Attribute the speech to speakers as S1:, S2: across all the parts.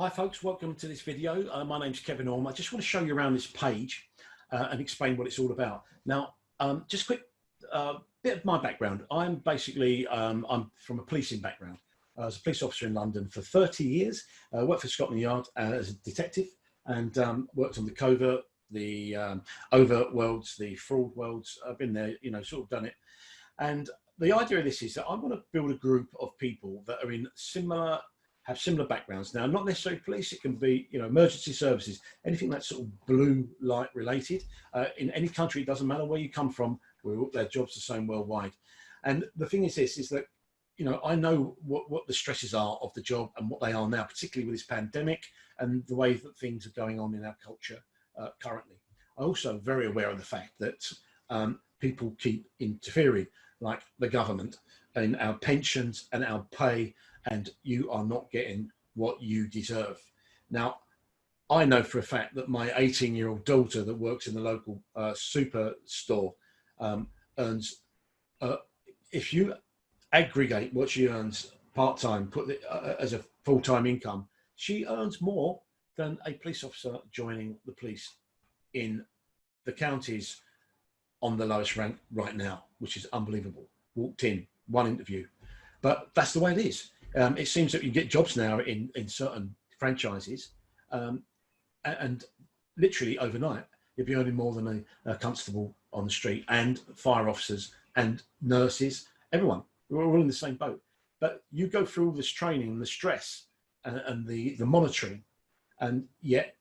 S1: Hi folks, welcome to this video. My name's Kevin Orme. I just want to show you around this page and explain what it's all about. Now, just a quick bit of my background. I'm basically, I'm from a policing background. I was a police officer in London for 30 years, worked for Scotland Yard as a detective and worked on the covert, the overt worlds, the fraud worlds. I've been there, sort of done it. And the idea of this is that I want to build a group of people that are in have similar backgrounds. Now, not necessarily police, it can be, emergency services, anything that's sort of blue light related. In any country, it doesn't matter where you come from, their jobs are the same worldwide. And the thing is this, is that, I know what the stresses are of the job and what they are now, particularly with this pandemic and the way that things are going on in our culture currently. I'm also very aware of the fact that people keep interfering, like the government, in our pensions and our pay, and you are not getting what you deserve. Now, I know for a fact that my 18-year-old daughter that works in the local super store earns, if you aggregate what she earns part-time, put it as a full-time income, she earns more than a police officer joining the police in the counties on the lowest rank right now, which is unbelievable. Walked in, one interview. But that's the way it is. It seems that you get jobs now in certain franchises, and literally overnight, you'll be earning more than a constable on the street, and fire officers and nurses, everyone. We're all in the same boat. But you go through all this training and the stress and the monitoring, and yet,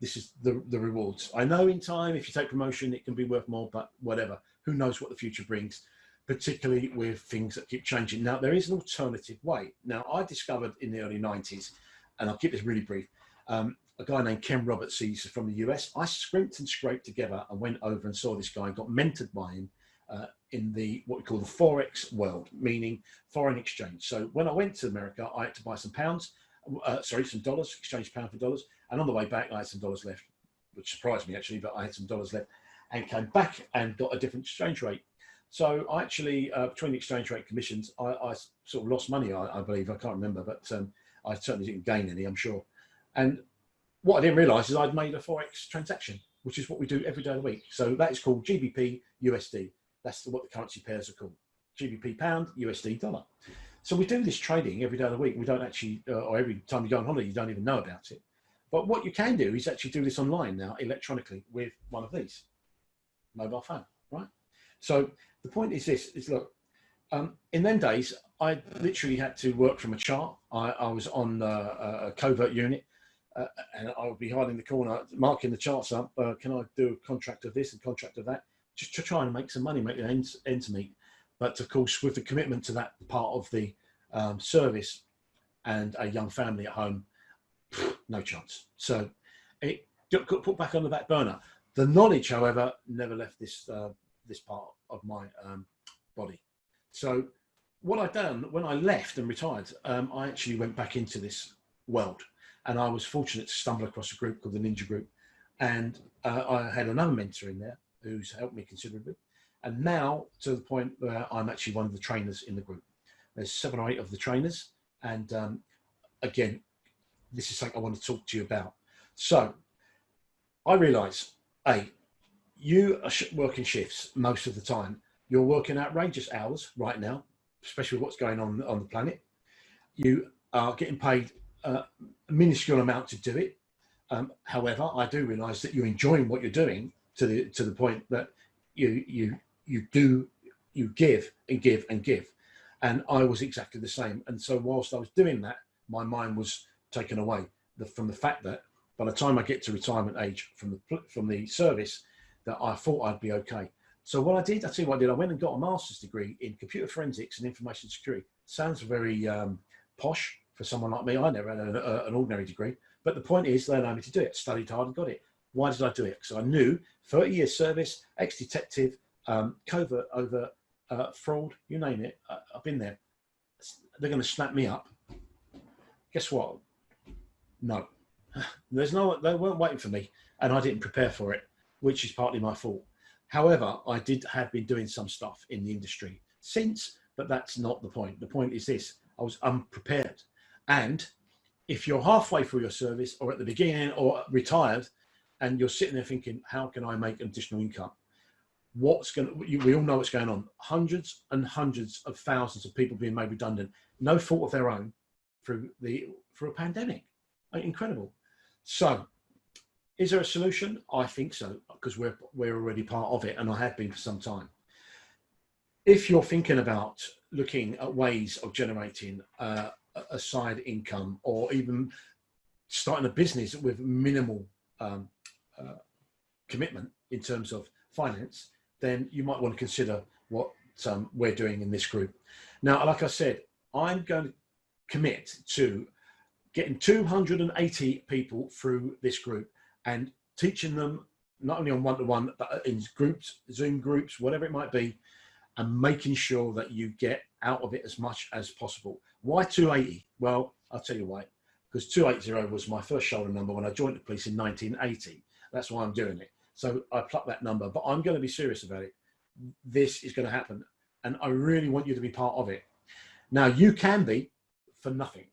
S1: this is the rewards. I know in time, if you take promotion, it can be worth more, but whatever. Who knows what the future brings, particularly with things that keep changing. Now, there is an alternative way. Now, I discovered in the early 90s, and I'll keep this really brief, a guy named Ken Roberts, he's from the US. I scrimped and scraped together and went over and saw this guy, got mentored by him in what we call the Forex world, meaning foreign exchange. So when I went to America, I had to buy some some dollars, exchange pound for dollars. And on the way back, I had some dollars left, which surprised me actually, but I had some dollars left and came back and got a different exchange rate. So I actually, between the exchange rate commissions, I sort of lost money, I believe. I can't remember, but I certainly didn't gain any, I'm sure. And what I didn't realize is I'd made a Forex transaction, which is what we do every day of the week. So that is called GBP USD. That's what the currency pairs are called. GBP pound, USD dollar. So we do this trading every day of the week. We don't actually, or every time you go on holiday, you don't even know about it. But what you can do is actually do this online now, electronically, with one of these, mobile phone, right? So the point is this, is look, in them days, I literally had to work from a chart. I was on a covert unit, and I would be hiding in the corner, marking the charts up. Can I do a contract of this and contract of that? Just to try and make some money, make the ends meet. But of course, with the commitment to that part of the service and a young family at home, no chance. So it got put back on the back burner. The knowledge, however, never left this part of my body. So what I'd done when I left and retired, I actually went back into this world, and I was fortunate to stumble across a group called the Ninja Group, and I had another mentor in there who's helped me considerably, and now to the point where I'm actually one of the trainers in the group. There's 7 or 8 of the trainers, and again, this is something I want to talk to you about. So I realise, you are working shifts most of the time. You're working outrageous hours right now, especially with what's going on the planet. You are getting paid a minuscule amount to do it. However, I do realise that you're enjoying what you're doing to the point that you give and give and give. And I was exactly the same. And so whilst I was doing that, my mind was taken away from the fact that by the time I get to retirement age from the service, that I thought I'd be okay. So what I did, I'll tell you what I did. I went and got a master's degree in computer forensics and information security. Sounds very posh for someone like me. I never had an ordinary degree. But the point is, they allowed me to do it. Studied hard and got it. Why did I do it? Because I knew 30 years service, ex-detective, covert, overt, fraud, you name it. I've been there. They're going to snap me up. Guess what? No. They weren't waiting for me, and I didn't prepare for it, which is partly my fault. However, I have been doing some stuff in the industry since, but that's not the point. The point is this: I was unprepared, and
S2: if you're halfway through your service or at the beginning or retired and you're sitting there thinking, how can I make additional income? We all know what's going on. Hundreds and hundreds of thousands of people being made redundant, no fault of their own, through a pandemic. Incredible. So is there a solution? I think so, because we're already part of it, and I have been for some time. If you're thinking about looking at ways of generating a side income, or even starting a business with minimal commitment in terms of finance, then you might want to consider what we're doing in this group. Now, like I said, I'm going to commit to getting 280 people through this group and teaching them not only on one-to-one, but in groups, Zoom groups, whatever it might be, and making sure that you get out of it as much as possible. Why 280? Well, I'll tell you why. Because 280 was my first shoulder number when I joined the police in 1980. That's why I'm doing it. So I plucked that number, but I'm going to be serious about it. This is going to happen, and I really want you to be part of it. Now, you can be for nothing.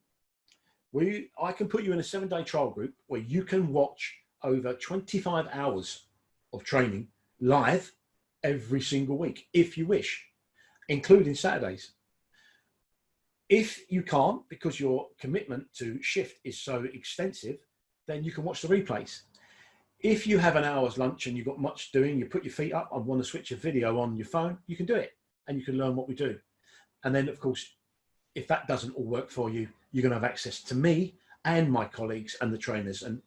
S2: I can put you in a 7-day trial group where you can watch over 25 hours of training live every single week, if you wish, including Saturdays. If you can't, because your commitment to shift is so extensive, then you can watch the replays. If you have an hour's lunch and you've got much doing, you put your feet up and want to switch a video on your phone, you can do it, and you can learn what we do. And then, of course, if that doesn't all work for you, you're going to have access to me and my colleagues and the trainers. And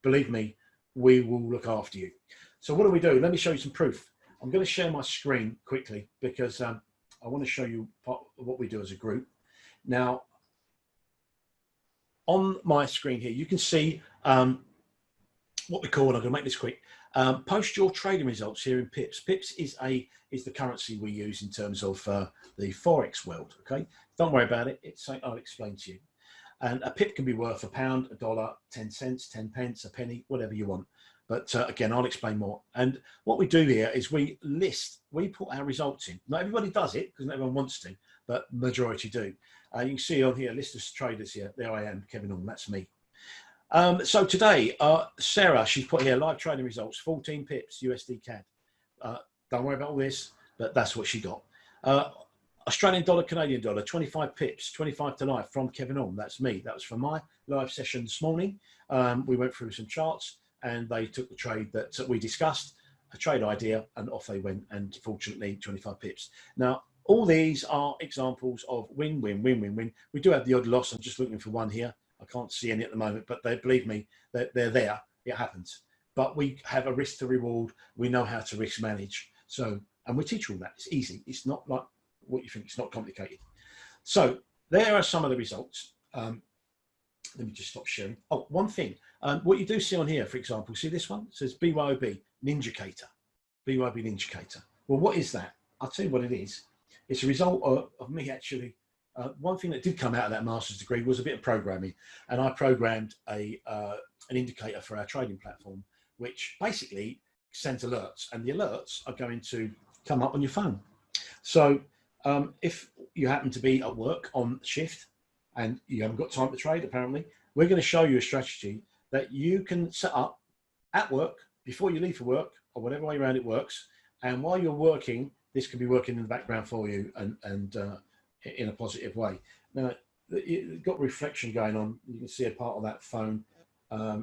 S2: believe me, we will look after you. So what do we do? Let me show you some proof. I'm going to share my screen quickly because I want to show you part of what we do as a group. Now, on my screen here, you can see what we call, and I'm going to make this quick, post your trading results here in pips. Pips is the currency we use in terms of the Forex world, okay? Don't worry about it. It's something I'll explain to you. And a pip can be worth £1, $1, 10 cents, 10 pence, a penny, whatever you want. But again, I'll explain more. And what we do here is we put our results in. Not everybody does it because not everyone wants to, but majority do. You can see on here, list of traders here. There I am, Kevin Orme, that's me. So today, Sarah, she's put here live trading results, 14 pips, USD CAD. Don't worry about all this, but that's what she got. Australian dollar, Canadian dollar, 25 pips, 25 to live from Kevin Orme. That's me. That was from my live session this morning. We went through some charts and they took the trade that we discussed, a trade idea, and off they went. And fortunately, 25 pips. Now, all these are examples of win, win, win, win, win. We do have the odd loss. I'm just looking for one here. I can't see any at the moment, but believe me, they're there. It happens. But we have a risk to reward. We know how to risk manage. So, and we teach all that. It's easy. It's not like what you think. It's not complicated. So there are some of the results. Let me just stop sharing. Oh, one thing. What you do see on here, for example, see this one? It says BYOB, Ninjacator. BYOB Ninjacator. Well, what is that? I'll tell you what it is. It's a result of me actually. One thing that did come out of that master's degree was a bit of programming, and I programmed an indicator for our trading platform, which basically sends alerts, and the alerts are going to come up on your phone. So if you happen to be at work on shift and you haven't got time to trade, apparently, we're going to show you a strategy that you can set up at work before you leave for work, or whatever way around it works. And while you're working, this can be working in the background for you and in a positive way. Now, you've got reflection going on. You can see a part of that phone. Yeah,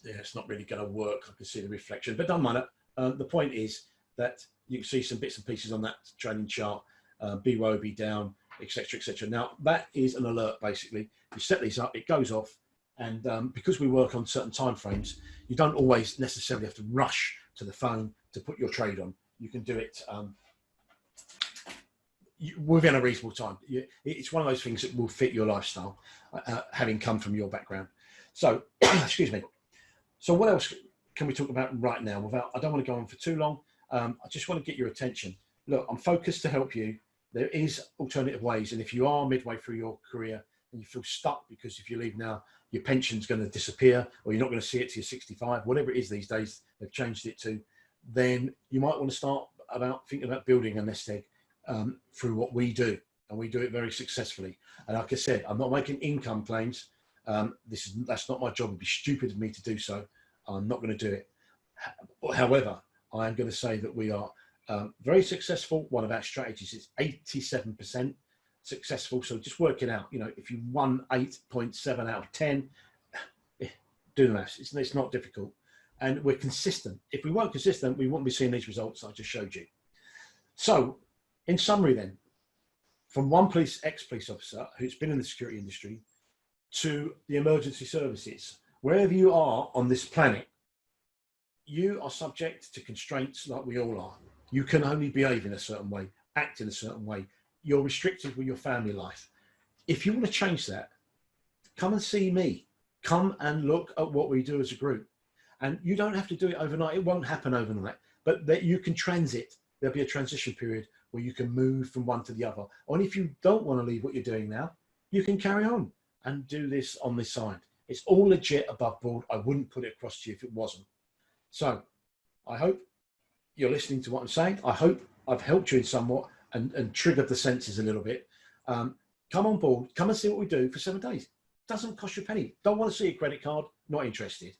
S2: it's not really going to work. I can see the reflection, but don't mind it. The point is that you can see some bits and pieces on that trading chart, BYOB down, etc., etc. Now, that is an alert, basically. You set these up, it goes off, and because we work on certain time frames, you don't always necessarily have to rush to the phone to put your trade on. You can do it within a reasonable time. It's one of those things that will fit your lifestyle, having come from your background. So, excuse me. So what else can we talk about right now? I don't want to go on for too long. I just want to get your attention. Look, I'm focused to help you. There is alternative ways. And if you are midway through your career and you feel stuck because if you leave now, your pension's going to disappear, or you're not going to see it till you're 65, whatever it is these days, they've changed it to, then you might want to start thinking about building a nest egg through what we do.
S1: and we do it very successfully. And like I said, I'm not making income claims. That's not my job. It'd be stupid of me to do so. I'm not going to do it. However, I am going to say that we are very successful. One of our strategies is 87% successful. So just work it out. You know, if you won 8.7 out of 10, do the maths. It's not difficult. And we're consistent. If we weren't consistent, we wouldn't be seeing these results I just showed you. So in summary then, from one ex-police officer who's been in the security industry to the emergency services, wherever you are on this planet, you are subject to constraints like we all are. You can only behave in a certain way, act in a certain way. You're restricted with your family life. If you want to change that, come and see me. Come and look at what we do as a group. And you don't have to do it overnight. It won't happen overnight, but that you can transit. There'll be a transition period where you can move from one to the other. And if you don't want to leave what you're doing now, you can carry on and do this on this side. It's all legit above board. I wouldn't put it across to you if it wasn't. So I hope you're listening to what I'm saying. I hope I've helped you in somewhat and triggered the senses a little bit. Come on board, come and see what we do for 7 days. Doesn't cost you a penny. Don't want to see a credit card, not interested.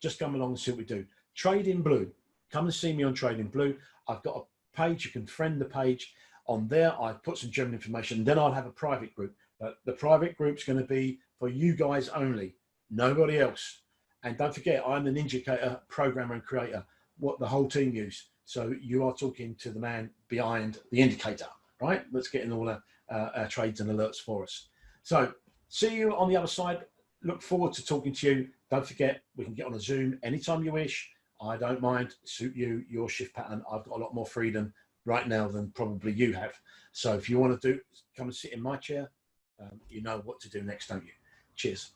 S1: Just come along and see what we do. Trading Blue. Come and see me on Trading Blue. I've got a page. You can friend the page. On there, I put some general information. Then I'll have a private group. But the private group's going to be for you guys only, nobody else. And don't forget, I'm the Ninjacator programmer and creator, what the whole team use. So you are talking to the man behind the indicator, right? That's getting all our trades and alerts for us. So see you on the other side. Look forward to talking to you. Don't forget, we can get on a Zoom anytime you wish. I don't mind. Suit you, your shift pattern. I've got a lot more freedom right now than probably you have. So if you want to come and sit in my chair, you know what to do next, don't you? Cheers.